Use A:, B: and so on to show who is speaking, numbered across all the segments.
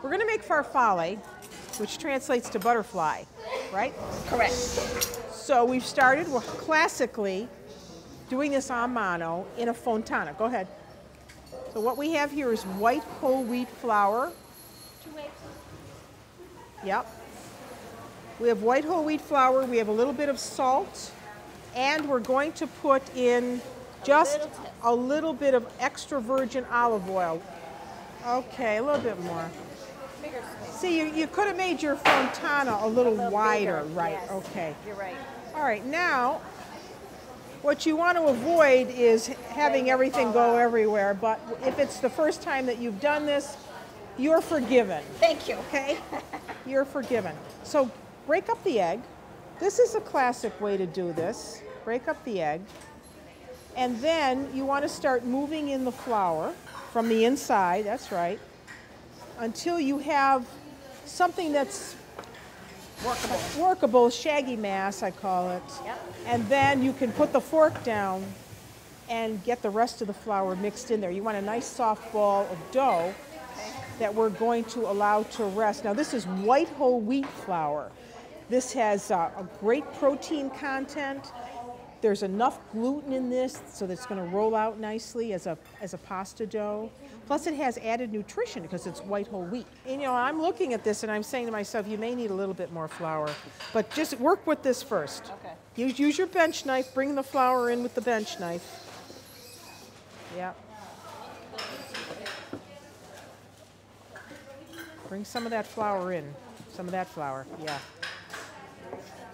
A: We're going to make farfalle, which translates to butterfly, right?
B: Correct.
A: So we've started, we're classically doing this a mano in a fontana. Go ahead. So what we have here is white whole wheat flour.
B: 2 eggs.
A: Yep. We have white whole wheat flour, we have a little bit of salt, and we're going to put in just a little bit of extra virgin olive oil. Okay, a little bit more. See, you could have made your fontana a little wider,
B: bigger,
A: right?
B: yes.
A: Okay.
B: You're right.
A: All right, now, what you want to avoid is having everything go everywhere, but if it's the first time that you've done this, you're forgiven.
B: Thank you.
A: Okay? You're forgiven. So break up the egg. This is a classic way to do this. Break up the egg. And then you want to start moving in the flour from the inside, that's right, until you have something that's workable, shaggy mass, I call it.
B: Yep.
A: And then you can put the fork down and get the rest of the flour mixed in there. You want a nice soft ball of dough that we're going to allow to rest. Now this is white whole wheat flour. This has a great protein content. There's enough gluten in this so that it's going to roll out nicely as a pasta dough. Plus it has added nutrition because it's white whole wheat. And, you know, I'm looking at this and I'm saying to myself, you may need a little bit more flour, but just work with this first.
B: Okay.
A: Use your bench knife, bring the flour in with the bench knife. Yeah. Bring some of that flour in. Some of that flour, yeah.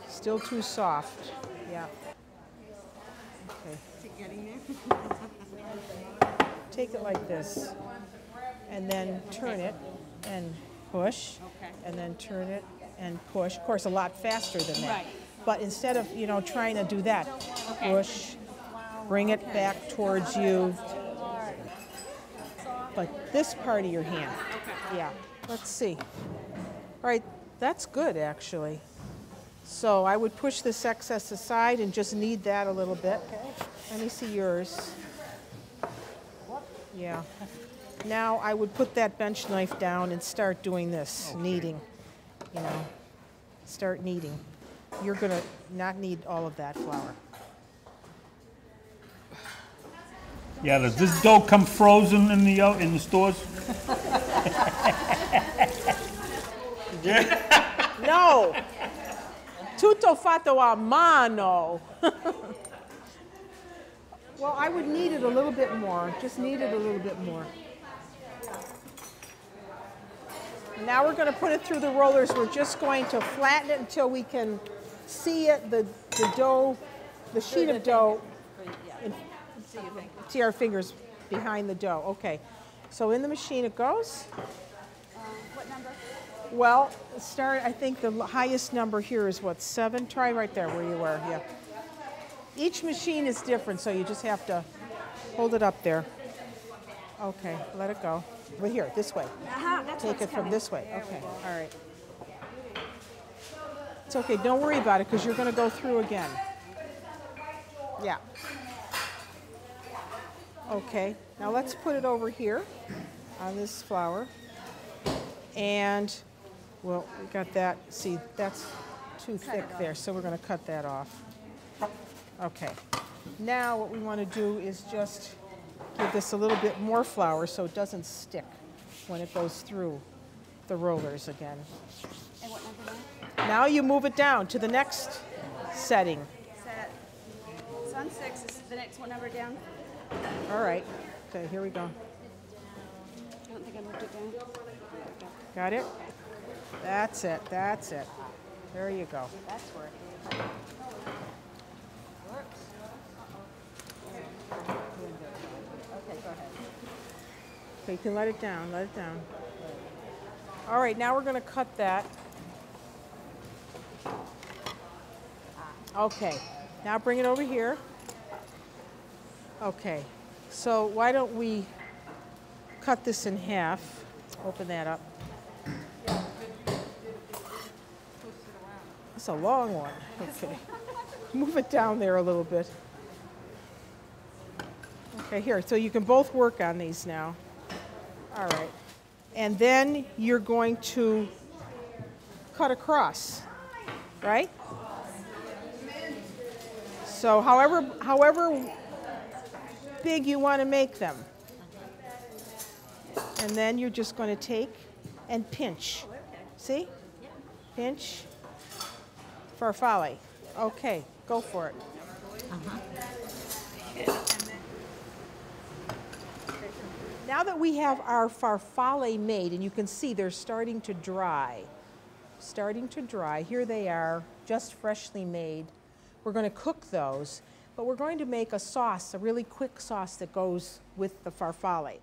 A: Still too soft, yeah. Okay.
B: Is it getting there?
A: Take it like this, and then turn it and push, and then turn it and push. Of course, a lot faster than that.
B: Right.
A: But instead of, you know, trying to do that, push, bring it back towards you. Like this part of your hand. Yeah. Let's see. All right, that's good actually. So I would push this excess aside and just knead that a little bit. Let me see yours. Yeah. Now I would put that bench knife down and start doing this, kneading. You know, start kneading. You're gonna not need all of that flour.
C: Yeah, does this dough come frozen in the stores?
A: No! Tutto fatto a mano. Well, I would knead it a little bit more. Just knead it a little bit more. Now we're going to put it through the rollers. We're just going to flatten it until we can see it, the dough, the sheet of dough. And see our fingers behind the dough. Okay. So in the machine it goes.
B: What number?
A: Well, start, I think the highest number here is what, 7? Try right there where you were, yeah. Each machine is different, so you just have to hold it up there. Okay, let it go. But here, this way. Take it from this way. Okay, all right. It's okay, don't worry about it because you're going to go through again. Yeah. Okay, now let's put it over here on this flour. And, well, we got that. See, that's too thick there, so we're going to cut that off. Okay. Now what we want to do is just give this a little bit more flour so it doesn't stick when it goes through the rollers again.
B: And what number now?
A: Now you move it down to the next setting.
B: Set. It's on 6. Is the next one number down?
A: All right. Okay, here we go.
B: I don't think I moved it down.
A: Got it? That's it. That's it. There you go.
B: That's working. Works. Okay, go ahead.
A: Okay, you can let it down. Let it down. All right, now we're going to cut that. Okay, now bring it over here. Okay, so why don't we cut this in half? Open that up. That's a long one. Okay. Move it down there a little bit. Okay, here, so you can both work on these now. All right. And then you're going to cut across, right? So however big you want to make them. And then you're just going to take and pinch. See? Pinch. Farfalle. Okay, go for it. Now that we have our farfalle made, and you can see they're starting to dry. Starting to dry. Here they are, just freshly made. We're going to cook those, but we're going to make a sauce, a really quick sauce that goes with the farfalle.